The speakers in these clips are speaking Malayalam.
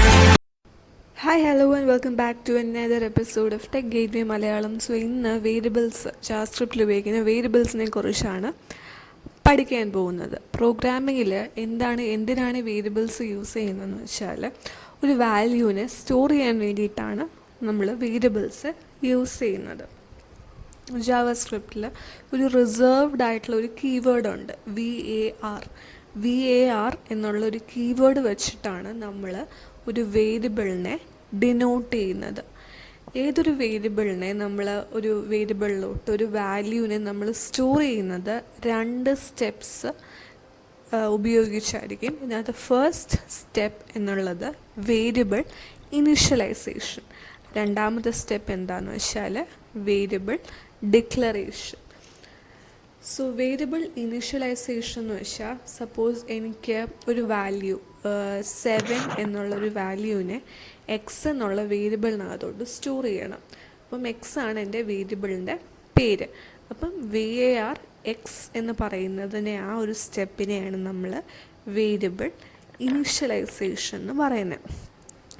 Hi, hello and welcome back to another episode of Tech Gateway Malayalam. So, ഇന്ന് വേരിയബിൾസ് JavaScriptൽ ഉപയോഗിക്കുന്ന വേരിയബിൾസിനെ കുറിച്ചാണ് പഠിക്കാൻ പോകുന്നത്. പ്രോഗ്രാമിങ്ങിൽ എന്തിനാണ് വേരിയബിൾസ് യൂസ് ചെയ്യുന്നതെന്ന് വെച്ചാൽ ഒരു വാല്യൂവിനെ സ്റ്റോർ ചെയ്യാൻ വേണ്ടിയിട്ടാണ് നമ്മൾ വേരിയബിൾസ് യൂസ് ചെയ്യുന്നത്. JavaScriptൽ ഒരു റിസർവ്ഡ് ആയിട്ടുള്ള ഒരു കീവേഡ് ഉണ്ട്, VAR എന്നുള്ളൊരു കീവേഡ് വെച്ചിട്ടാണ് നമ്മൾ ഒരു വേരിയബിളിനെ ഡിനോട്ട് ചെയ്യുന്നത്. ഏതൊരു വേരിയബിളിനെ നമ്മൾ ഒരു വേരിയബിളിലോട്ട് ഒരു വാല്യൂവിനെ നമ്മൾ സ്റ്റോർ ചെയ്യുന്നത് 2 സ്റ്റെപ്സ് ഉപയോഗിച്ചായിരിക്കും. ഇതിനകത്ത് ഫസ്റ്റ് സ്റ്റെപ്പ് എന്നുള്ളത് വേരിയബിൾ ഇനിഷ്യലൈസേഷൻ, രണ്ടാമത്തെ സ്റ്റെപ്പ് എന്താണെന്ന് വെച്ചാൽ variable declaration. So variable initialisation എന്ന് വെച്ചാൽ, സപ്പോസ് എനിക്ക് ഒരു വാല്യൂ 7 എന്നുള്ളൊരു വാല്യൂവിനെ എക്സ് എന്നുള്ള വേരിയബിളിനകത്തോട്ട് സ്റ്റോർ ചെയ്യണം. അപ്പം എക്സ് ആണ് എൻ്റെ വേരിയബിളിൻ്റെ പേര്. അപ്പം VAR എക്സ് എന്ന് പറയുന്നതിനെ, ആ ഒരു സ്റ്റെപ്പിനെയാണ് നമ്മൾ വേരിയബിൾ ഇനിഷ്യലൈസേഷൻ എന്ന് പറയുന്നത്.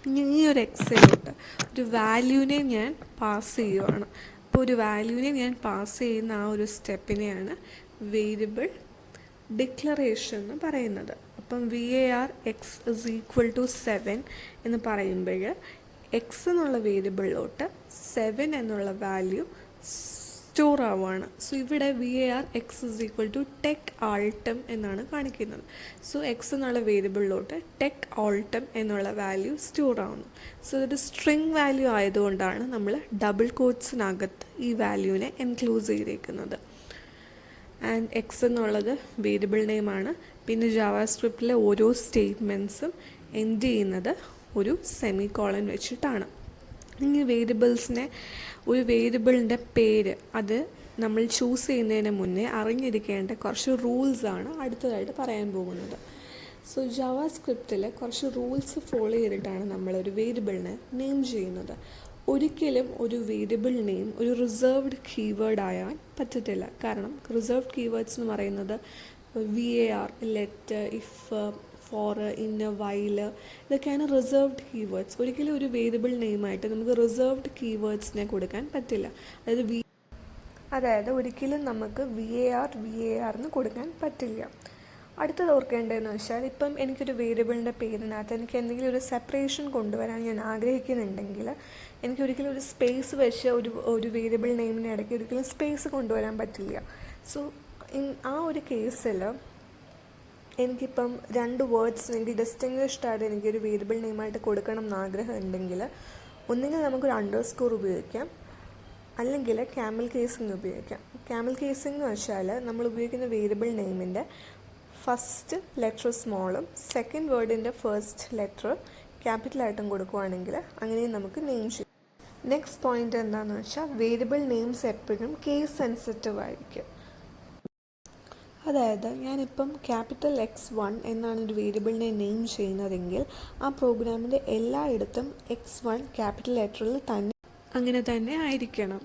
ഇനി ഈ ഒരു എക്സിലോട്ട് ഒരു വാല്യൂവിനെ ഞാൻ പാസ് ചെയ്യുവാണ്. അപ്പോൾ ഒരു വാല്യൂവിനെ ഞാൻ പാസ് ചെയ്യുന്ന ആ ഒരു സ്റ്റെപ്പിനെയാണ് വേരിയബിൾ ഡിക്ലറേഷൻ എന്ന് പറയുന്നത്. അപ്പം VAR x is equal to 7 എന്ന് പറയുമ്പോൾ എക്സ് എന്നുള്ള വേരിയബിളിലോട്ട് 7 എന്നുള്ള വാല്യൂ സ്റ്റോർ ആവുകയാണ്. സോ ഇവിടെ VAR x is equal to Tech Altum എന്നാണ് കാണിക്കുന്നത്. സോ എക്സ് എന്നുള്ള വേരിയബിളിലോട്ട് ടെക് ആൾട്ടം എന്നുള്ള വാല്യൂ സ്റ്റോർ ആവുന്നു. സോ ഇതൊരു സ്ട്രിങ് വാല്യൂ ആയതുകൊണ്ടാണ് നമ്മൾ ഡബിൾ കോട്ട്സിനകത്ത് ഈ വാല്യൂവിനെ എൻക്ലൂസ് ചെയ്തിരിക്കുന്നത്. ആൻഡ് എക്സ് എന്നുള്ളത് വേരിയബിൾ നെയിമാണ്. പിന്നെ ജാവാസ്ക്രിപ്റ്റിലെ ഓരോ സ്റ്റേറ്റ്മെൻറ്റ്സും എൻഡ് ചെയ്യുന്നത് ഒരു സെമി കോളൻ വെച്ചിട്ടാണ്. ഇനി വേരിയബിൾസിനെ, ഒരു വേരിയബിളിൻ്റെ പേര് അത് നമ്മൾ ചൂസ് ചെയ്യുന്നതിന് മുന്നേ അറിഞ്ഞിരിക്കേണ്ട കുറച്ച് റൂൾസാണ് അടുത്തതായിട്ട് പറയാൻ പോകുന്നത്. സോ ജാവാസ്ക്രിപ്റ്റിൽ കുറച്ച് റൂൾസ് ഫോളോ ചെയ്തിട്ടാണ് നമ്മളൊരു വേരിയബിളിനെ നെയിം ചെയ്യുന്നത്. ഒരിക്കലും ഒരു വേരിയബിൾ നെയിം ഒരു റിസർവ്ഡ് കീവേഡ് ആയാൻ പറ്റത്തില്ല. കാരണം റിസർവ്ഡ് കീവേഡ്സ് എന്ന് പറയുന്നത് VAR, ലെറ്റ്, ഇഫ്, ഫോർ, ഇന്ന്, വൈല്, ഇതൊക്കെയാണ് റിസർവ്ഡ് കീവേഡ്സ്. ഒരിക്കലും ഒരു വേരിയബിൾ നെയിമായിട്ട് നമുക്ക് റിസർവ്ഡ് കീവേഡ്സിനെ കൊടുക്കാൻ പറ്റില്ല. അതായത് ഒരിക്കലും നമുക്ക് VAR എന്ന് കൊടുക്കാൻ പറ്റില്ല. അടുത്തത് ഓർക്കേണ്ടതെന്ന് വെച്ചാൽ, ഇപ്പം എനിക്കൊരു വേരിയബിളിൻ്റെ പേരിനകത്ത് എനിക്ക് എന്തെങ്കിലും ഒരു സെപ്പറേഷൻ കൊണ്ടുവരാൻ ഞാൻ ആഗ്രഹിക്കുന്നുണ്ടെങ്കിൽ എനിക്കൊരിക്കലും ഒരു സ്പേസ് വെച്ച് ഒരു വേരിയബിൾ നെയിമിന് ഇടയ്ക്ക് ഒരിക്കലും സ്പേസ് കൊണ്ടുവരാൻ പറ്റില്ല. സോ ആ ഒരു കേസിൽ എനിക്കിപ്പം 2 വേർഡ്സ് എനിക്ക് ഡിസ്റ്റിങ്വിഷ്ഡ് ആയിട്ട് എനിക്കൊരു വേരിയബിൾ നെയിമായിട്ട് കൊടുക്കണം എന്ന് ആഗ്രഹം ഉണ്ടെങ്കിൽ ഒന്നുകിൽ നമുക്കൊരു അണ്ടർസ്കോർ ഉപയോഗിക്കാം, അല്ലെങ്കിൽ ക്യാമൽ കേസിങ് ഉപയോഗിക്കാം. ക്യാമൽ കേസിങ് എന്ന് വെച്ചാൽ നമ്മൾ ഉപയോഗിക്കുന്ന വേരിയബിൾ നെയിമിൻ്റെ ഫസ്റ്റ് ലെറ്റർ സ്മോളും സെക്കൻഡ് വേർഡിൻ്റെ ഫസ്റ്റ് ലെറ്റർ ക്യാപിറ്റലായിട്ടും കൊടുക്കുകയാണെങ്കിൽ അങ്ങനെയും നമുക്ക് നെയിം ചെയ്യാം. നെക്സ്റ്റ് പോയിൻ്റ് എന്താണെന്ന് വെച്ചാൽ, വേരിയബിൾ നെയിംസ് എപ്പോഴും കേസ് സെൻസിറ്റീവ് ആയിരിക്കും. അതായത് ഞാനിപ്പം ക്യാപിറ്റൽ X1 എന്നാണ് ഒരു വേരിയബിളിനെ നെയിം ചെയ്യുന്നതെങ്കിൽ ആ പ്രോഗ്രാമിൻ്റെ എല്ലായിടത്തും X1 ക്യാപിറ്റൽ ലെറ്ററിൽ തന്നെ അങ്ങനെ തന്നെ ആയിരിക്കണം.